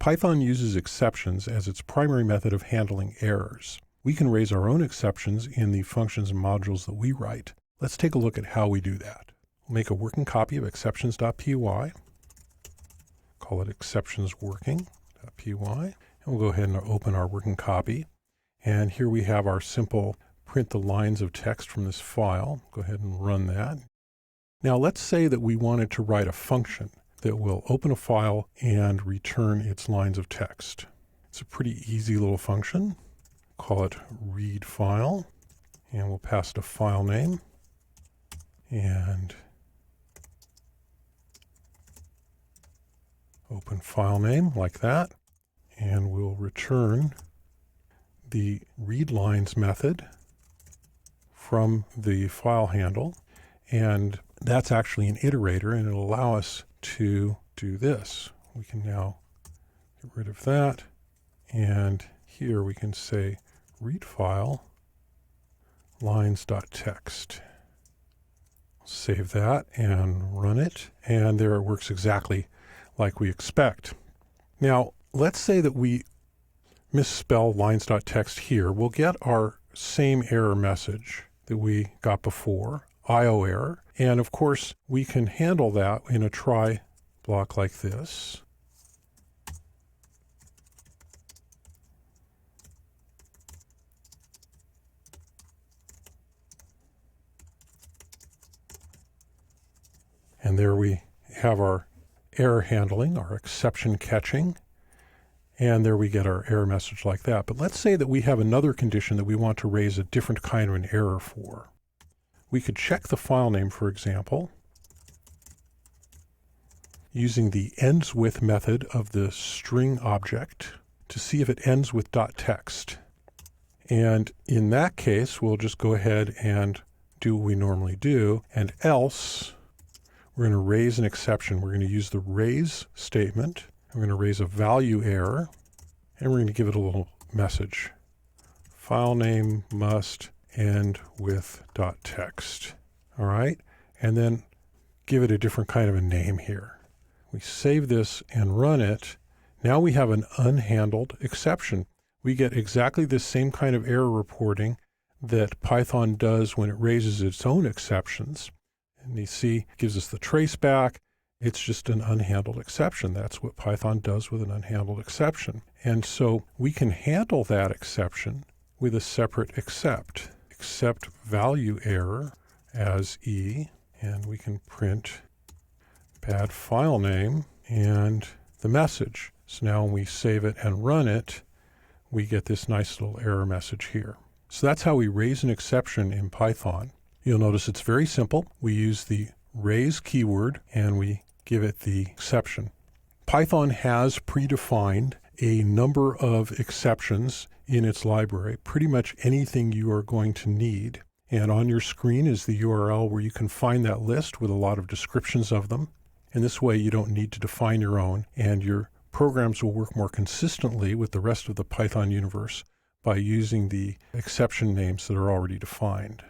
Python uses exceptions as its primary method of handling errors. We can raise our own exceptions in the functions and modules that we write. Let's take a look at how we do that. We'll make a working copy of exceptions.py, call it exceptionsworking.py, and we'll go ahead and open our working copy. And here we have our simple print the lines of text from this file. Go ahead and run that. Now let's say that we wanted to write a function that will open a file and return its lines of text. It's a pretty easy little function. Call it read file, and we'll pass it a file name, and open file name like that, and we'll return the readLines method from the file handle, and that's actually an iterator, and it'll allow us to do this. We can now get rid of that, and here we can say read file lines.txt. Save that and run it, and there it works exactly like we expect. Now let's say that we misspell lines.txt here. We'll get our same error message that we got before, IO error, and of course we can handle that in a try block like this. And there we have our error handling, our exception catching, and there we get our error message like that. But let's say that we have another condition that we want to raise a different kind of an error for. We could check the file name, for example, using the ends with method of the string object to see if it ends with .text. And in that case, we'll just go ahead and do what we normally do, and else we're going to raise an exception. We're going to use the raise statement. We're going to raise a value error, and we're going to give it a little message. File name must end with .text. All right, and then give it a different kind of a name here. We save this and run it. Now we have an unhandled exception. We get exactly the same kind of error reporting that Python does when it raises its own exceptions. And you see, it gives us the trace back. It's just an unhandled exception. That's what Python does with an unhandled exception. And so we can handle that exception with a separate except value error as E, and we can print bad file name and the message. So now when we save it and run it, we get this nice little error message here. So that's how we raise an exception in Python. You'll notice it's very simple. We use the raise keyword and we give it the exception. Python has predefined a number of exceptions in its library, pretty much anything you are going to need. And on your screen is the URL where you can find that list with a lot of descriptions of them. And this way you don't need to define your own, and your programs will work more consistently with the rest of the Python universe by using the exception names that are already defined.